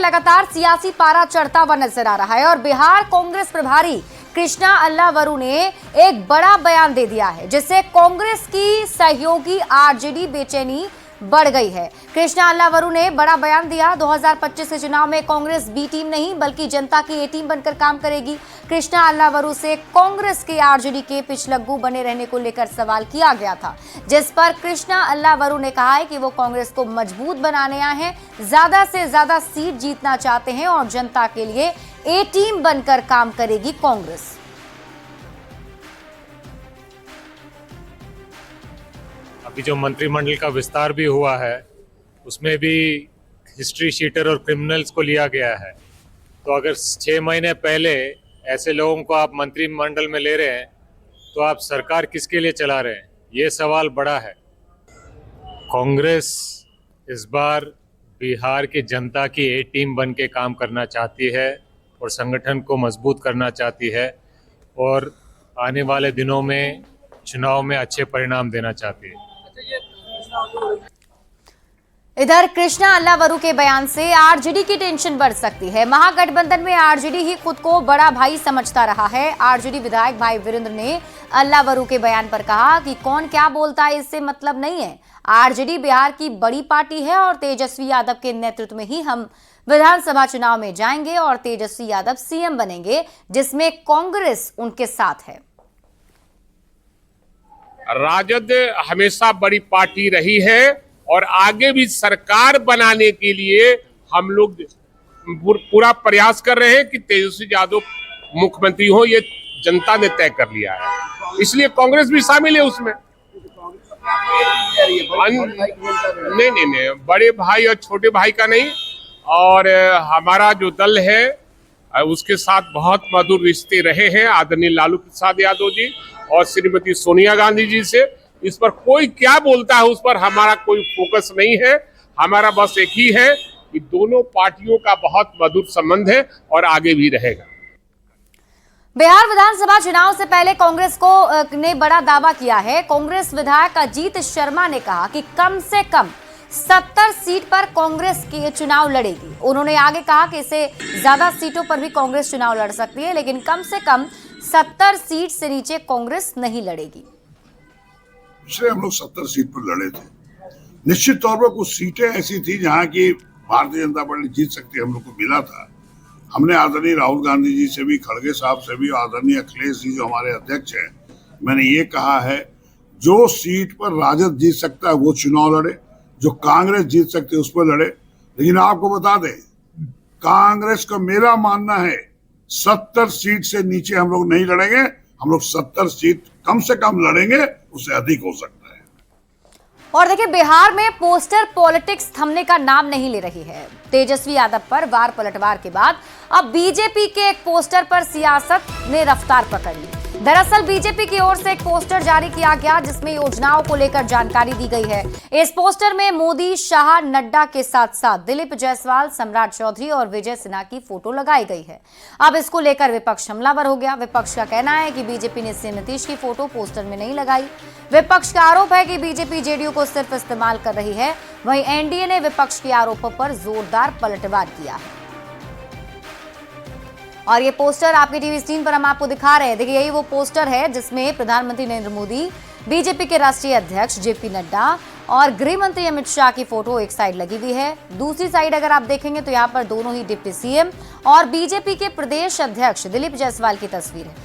लगातार सियासी पारा चढ़ता हुआ नजर आ रहा है और बिहार कांग्रेस प्रभारी कृष्णा अल्लावरू ने एक बड़ा बयान दे दिया है, जिससे कांग्रेस की सहयोगी आरजेडी बेचैनी बढ़ गई है। कृष्णा अल्लावरू ने बड़ा बयान दिया। 2025 के चुनाव में कांग्रेस बी टीम नहीं बल्कि जनता की ए टीम बनकर काम करेगी। कृष्णा अल्लावरू से कांग्रेस के आरजेडी के पिछलग्गू बने रहने को लेकर सवाल किया गया था, जिस पर कृष्णा अल्लावरू ने कहा है कि वो कांग्रेस को मजबूत बनाने आए हैं, ज्यादा से ज्यादा सीट जीतना चाहते हैं और जनता के लिए ए टीम बनकर काम करेगी कांग्रेस। अभी जो मंत्रिमंडल का विस्तार भी हुआ है उसमें भी हिस्ट्री शीटर और क्रिमिनल्स को लिया गया है। तो अगर 6 महीने पहले ऐसे लोगों को आप मंत्रिमंडल में ले रहे हैं तो आप सरकार किसके लिए चला रहे हैं, ये सवाल बड़ा है। कांग्रेस इस बार बिहार की जनता की ए टीम बन के काम करना चाहती है और संगठन को मजबूत करना चाहती है और आने वाले दिनों में चुनाव में अच्छे परिणाम देना चाहती है। इधर कृष्णा अल्लावरू के बयान से आरजेडी की टेंशन बढ़ सकती है। महागठबंधन में आरजेडी ही खुद को बड़ा भाई समझता रहा है। आरजेडी विधायक भाई वीरेंद्र ने अल्लावरू के बयान पर कहा कि कौन क्या बोलता है इससे मतलब नहीं है। आरजेडी बिहार की बड़ी पार्टी है और तेजस्वी यादव के नेतृत्व में ही हम विधानसभा चुनाव में जाएंगे और तेजस्वी यादव सीएम बनेंगे, जिसमें कांग्रेस उनके साथ है। राजद हमेशा बड़ी पार्टी रही है और आगे भी सरकार बनाने के लिए हम लोग पूरा प्रयास कर रहे हैं कि तेजस्वी यादव मुख्यमंत्री हो, ये जनता ने तय कर लिया है, इसलिए कांग्रेस भी शामिल है उसमें। नहीं, बड़े भाई और छोटे भाई का नहीं, और हमारा जो दल है उसके साथ बहुत मधुर रिश्ते रहे हैं आदरणीय लालू प्रसाद यादव जी और श्रीमती सोनिया गांधी जी से। इस पर कोई क्या बोलता है उस पर हमारा कोई फोकस नहीं है। हमारा बस एक ही है कि दोनों पार्टियों का बहुत मधुर संबंध है और आगे भी रहेगा। बिहार विधानसभा चुनाव से पहले कांग्रेस को ने बड़ा दावा किया है। कांग्रेस विधायक अजीत शर्मा ने कहा कि कम से कम 70 सीट पर कांग्रेस की चुनाव लड़ेगी। उन्होंने आगे कहा कि इससे ज्यादा सीटों पर भी कांग्रेस चुनाव लड़ सकती है, लेकिन कम से कम 70 सीट से नीचे कांग्रेस नहीं लड़ेगी। पिछले हम लोग 70 सीट पर लड़े थे। निश्चित तौर पर कुछ सीटें ऐसी थी जहां की भारतीय जनता पार्टी जीत सकती हम लोग को मिला था। हमने आदरणीय राहुल गांधी जी से भी, खड़गे साहब से भी, आदरणीय अखिलेश जी जो हमारे अध्यक्ष हैं, मैंने ये कहा है जो सीट पर राजद जीत सकता है वो चुनाव लड़े, जो कांग्रेस जीत सकती है उस पर लड़े। लेकिन आपको बता दें, कांग्रेस का मेरा मानना है 70 सीट से नीचे हम लोग नहीं लड़ेंगे। हम लोग 70 सीट कम से कम लड़ेंगे, उससे अधिक हो सकता है। और देखिए, बिहार में पोस्टर पॉलिटिक्स थमने का नाम नहीं ले रही है। तेजस्वी यादव पर वार पलटवार के बाद अब बीजेपी के एक पोस्टर पर सियासत ने रफ्तार पकड़ ली। दरअसल बीजेपी की ओर से एक पोस्टर जारी किया गया जिसमें योजनाओं को लेकर जानकारी दी गई है। इस पोस्टर में मोदी, शाह, नड्डा के साथ साथ दिलीप जायसवाल, सम्राट चौधरी और विजय सिन्हा की फोटो लगाई गई है। अब इसको लेकर विपक्ष हमलावर हो गया। विपक्ष का कहना है कि बीजेपी ने सीएम नीतीश की फोटो पोस्टर में नहीं लगाई। विपक्ष का आरोप है कि बीजेपी जेडीयू को सिर्फ इस्तेमाल कर रही है। वहीं एनडीए ने विपक्ष के आरोपों पर जोरदार पलटवार किया है। और ये पोस्टर आपके टीवी स्क्रीन पर हम आपको दिखा रहे हैं। देखिए, यही वो पोस्टर है जिसमें प्रधानमंत्री नरेंद्र मोदी, बीजेपी के राष्ट्रीय अध्यक्ष जेपी नड्डा और गृह मंत्री अमित शाह की फोटो एक साइड लगी हुई है। दूसरी साइड अगर आप देखेंगे तो यहाँ पर दोनों ही डिप्टी सीएम और बीजेपी के प्रदेश अध्यक्ष दिलीप जायसवाल की तस्वीर है।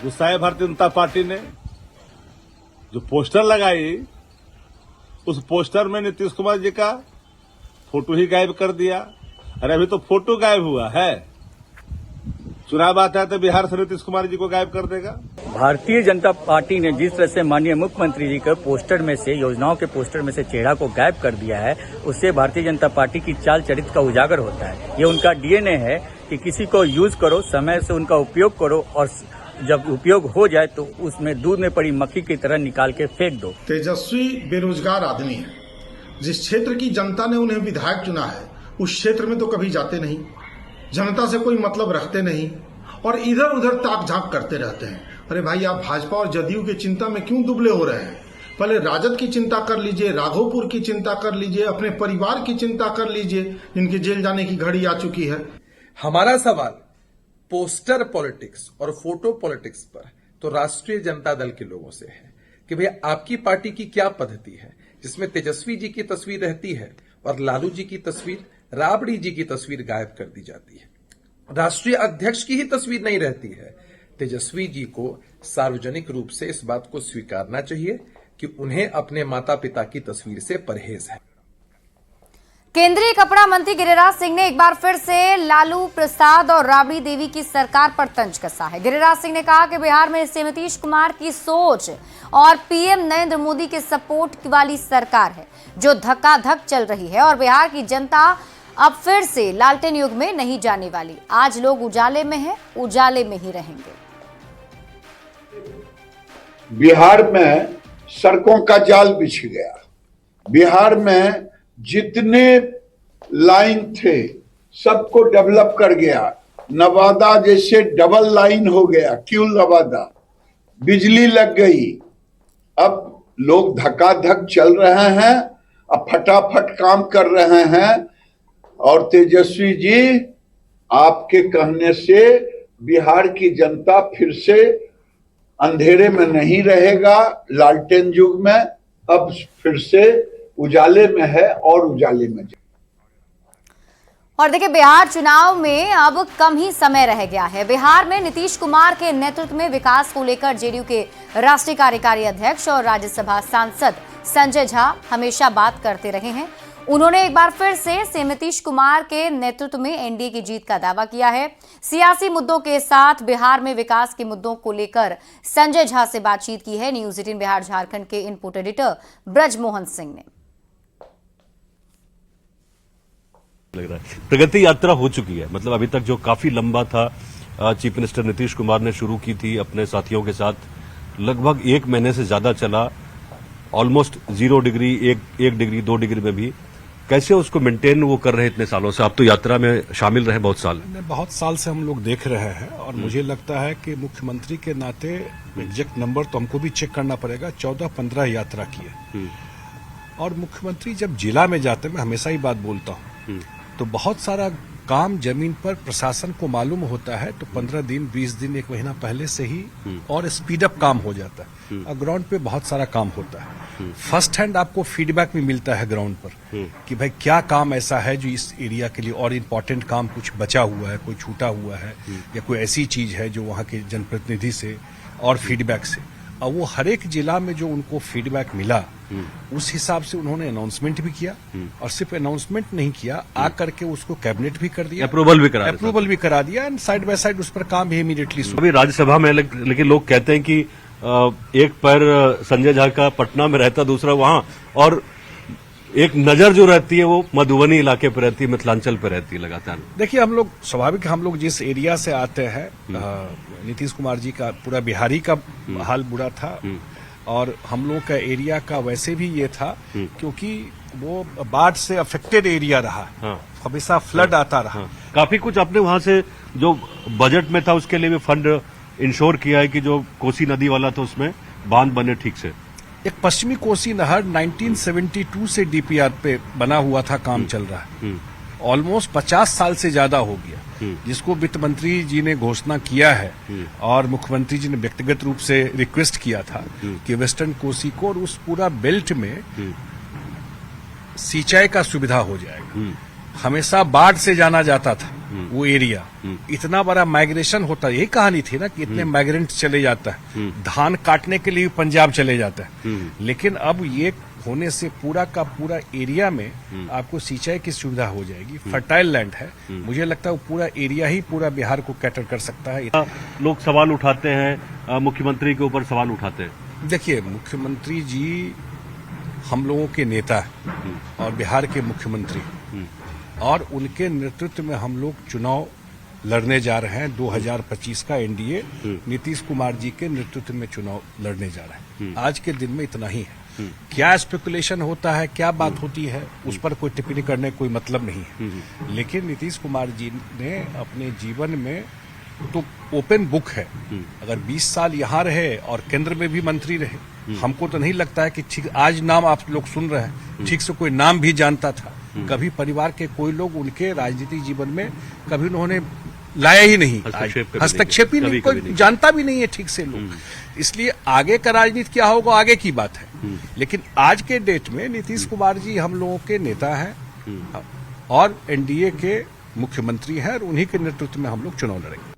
गुस्सा है भारतीय जनता पार्टी ने जो पोस्टर लगाई, उस पोस्टर में नीतीश कुमार जी का फोटो ही गायब कर दिया। अरे अभी तो फोटो गायब हुआ है, चुनाव आता है तो बिहार से नीतीश कुमार जी को गायब कर देगा। भारतीय जनता पार्टी ने जिस तरह से माननीय मुख्यमंत्री जी के पोस्टर में से, योजनाओं के पोस्टर में से चेहरा को गायब कर दिया है, उससे भारतीय जनता पार्टी की चाल चरित्र का उजागर होता है। ये उनका डीएनए है कि किसी को यूज करो, समय से उनका उपयोग करो और जब उपयोग हो जाए तो उसमें दूध में पड़ी मक्खी की तरह निकाल के फेंक दो। तेजस्वी बेरोजगार आदमी है। जिस क्षेत्र की जनता ने उन्हें विधायक चुना है उस क्षेत्र में तो कभी जाते नहीं, जनता से कोई मतलब रखते नहीं और इधर उधर ताक झांक करते रहते हैं। अरे भाई, आप भाजपा और जदयू की चिंता में क्यों दुबले हो रहे हैं? पहले राजद की चिंता कर लीजिए, राघोपुर की चिंता कर लीजिए, अपने परिवार की चिंता कर लीजिए, जिनके जेल जाने की घड़ी आ चुकी है। हमारा सवाल पोस्टर पॉलिटिक्स और फोटो पॉलिटिक्स पर तो राष्ट्रीय जनता दल के लोगों से है कि भैया आपकी पार्टी की क्या पद्धति है जिसमें तेजस्वी जी की तस्वीर रहती है और लालू जी की तस्वीर, राबड़ी जी की तस्वीर गायब कर दी जाती है। राष्ट्रीय अध्यक्ष की ही तस्वीर नहीं रहती है। तेजस्वी जी को सार्वजनिक रूप से इस बात को स्वीकारना चाहिए कि उन्हें अपने माता पिता की तस्वीर से परहेज है। केंद्रीय कपड़ा मंत्री गिरिराज सिंह ने एक बार फिर से लालू प्रसाद और राबड़ी देवी की सरकार पर तंज कसा है। गिरिराज सिंह ने कहा कि बिहार में से नीतीश कुमार की सोच और पीएम नरेंद्र मोदी के सपोर्ट वाली सरकार है जो धक्का-धक चल रही है और बिहार की जनता अब फिर से लालटेन युग में नहीं जाने वाली। आज लोग उजाले में हैं, उजाले में ही रहेंगे। बिहार में सड़कों का जाल बिछ गया। बिहार में जितने लाइन थे सबको डेवलप कर गया। नवादा जैसे डबल लाइन हो गया, क्यों नवादा, बिजली लग गई। अब लोग धक्का-धक चल रहे हैं, अब फटाफट काम कर रहे हैं। और तेजस्वी जी, आपके कहने से बिहार की जनता फिर से अंधेरे में नहीं रहेगा, लालटेन युग में अब फिर से उजाले में है और उजाले में। और देखिए, बिहार चुनाव में अब कम ही समय रह गया है। बिहार में नीतीश कुमार के नेतृत्व में विकास को लेकर जेडीयू के राष्ट्रीय कार्यकारी अध्यक्ष और राज्यसभा सांसद संजय झा हमेशा बात करते रहे हैं। उन्होंने एक बार फिर से नीतीश कुमार के नेतृत्व में एनडीए की जीत का दावा किया है। सियासी मुद्दों के साथ बिहार में विकास के मुद्दों को लेकर संजय झा से बातचीत की है न्यूज 18 बिहार झारखंड के इनपुट एडिटर ब्रजमोहन सिंह ने। लग रहा है प्रगति यात्रा हो चुकी है, मतलब अभी तक जो काफी लंबा था, चीफ मिनिस्टर नीतीश कुमार ने शुरू की थी अपने साथियों के साथ, लगभग 1 महीने से ज्यादा चला, ऑलमोस्ट 0 डिग्री, 1 डिग्री 2 डिग्री में भी। कैसे उसको मेंटेन वो कर रहे हैं इतने सालों से? आप तो यात्रा में शामिल रहे बहुत साल से हम लोग देख रहे हैं और मुझे लगता है कि मुख्यमंत्री के नाते एग्जैक्ट नंबर तो हमको भी चेक करना पड़ेगा, 14-15 यात्रा की है। और मुख्यमंत्री जब जिला में जाते, मैं हमेशा ही बात बोलता हूँ, तो बहुत सारा काम जमीन पर प्रशासन को मालूम होता है, तो 15 दिन 20 दिन 1 महीना पहले से ही और स्पीड अप काम हो जाता है। और ग्राउंड पे बहुत सारा काम होता है। फर्स्ट हैंड आपको फीडबैक भी मिलता है ग्राउंड पर कि भाई क्या काम ऐसा है जो इस एरिया के लिए और इम्पोर्टेंट काम कुछ बचा हुआ है, कोई छूटा हुआ है या कोई ऐसी चीज है जो वहाँ के जनप्रतिनिधि से और फीडबैक से। और वो हर एक जिला में जो उनको फीडबैक मिला उस हिसाब से उन्होंने अनाउंसमेंट भी किया और सिर्फ अनाउंसमेंट नहीं किया, आकर के उसको कैबिनेट भी कर दिया, अप्रूवल भी करा दिया एंड साइड बाय साइड उस पर काम भी इमीडिएटली। अभी राज्यसभा में लेकिन लोग कहते हैं कि एक पैर संजय झा का पटना में रहता, दूसरा वहां, और एक नजर जो रहती है वो मधुबनी इलाके पर रहती है, मिथिलांचल पर रहती है लगातार। देखिए, हम लोग स्वाभाविक, हम लोग जिस एरिया से आते हैं, नीतीश कुमार जी का पूरा बिहारी का हाल बुरा था और हम लोग का एरिया का वैसे भी ये था क्योंकि वो बाढ़ से अफेक्टेड एरिया रहा, हमेशा फ्लड आता रहा। काफी कुछ आपने वहां से जो बजट में था उसके लिए भी फंड इंश्योर किया है कि जो कोसी नदी वाला था उसमें बांध बने ठीक से। एक पश्चिमी कोसी नहर 1972 से डीपीआर पे बना हुआ था, काम चल रहा है, ऑलमोस्ट 50 साल से ज्यादा हो गया, जिसको वित्त मंत्री जी ने घोषणा किया है और मुख्यमंत्री जी ने व्यक्तिगत रूप से रिक्वेस्ट किया था कि वेस्टर्न कोसी को और उस पूरा बेल्ट में सिंचाई का सुविधा हो जाएगा। हमेशा बाढ़ से जाना जाता था वो एरिया, इतना बड़ा माइग्रेशन होता है, यही कहानी थी ना कि इतने माइग्रेंट चले जाता है, धान काटने के लिए पंजाब चले जाता है। लेकिन अब ये होने से पूरा का पूरा एरिया में आपको सिंचाई की सुविधा हो जाएगी, फर्टाइल लैंड है। मुझे लगता है वो पूरा एरिया ही पूरा बिहार को कैटर कर सकता है। लोग सवाल उठाते हैं, मुख्यमंत्री के ऊपर सवाल उठाते हैं। देखिए, मुख्यमंत्री जी हम लोगों के नेता हैं और बिहार के मुख्यमंत्री, और उनके नेतृत्व में हम लोग चुनाव लड़ने जा रहे हैं। 2025 का एनडीए नीतीश कुमार जी के नेतृत्व में चुनाव लड़ने जा रहे हैं। आज के दिन में इतना ही है। क्या स्पेकुलेशन होता है, क्या बात होती है, उस पर कोई टिप्पणी करने कोई मतलब नहीं है। लेकिन नीतीश कुमार जी ने अपने जीवन में तो ओपन बुक है। अगर 20 साल यहाँ रहे और केंद्र में भी मंत्री रहे, हमको तो नहीं लगता है कि ठीक आज नाम आप लोग सुन रहे हैं, ठीक से कोई नाम भी जानता था। कभी परिवार के कोई लोग उनके राजनीतिक जीवन में कभी उन्होंने लाया ही नहीं, हस्तक्षेप ही नहीं, कोई जानता भी नहीं है ठीक से लोग। इसलिए आगे का राजनीति क्या होगा आगे की बात है, लेकिन आज के डेट में नीतीश कुमार जी हम लोगों के नेता हैं और एनडीए के मुख्यमंत्री हैं और उन्हीं के नेतृत्व में हम लोग चुनाव लड़ेंगे।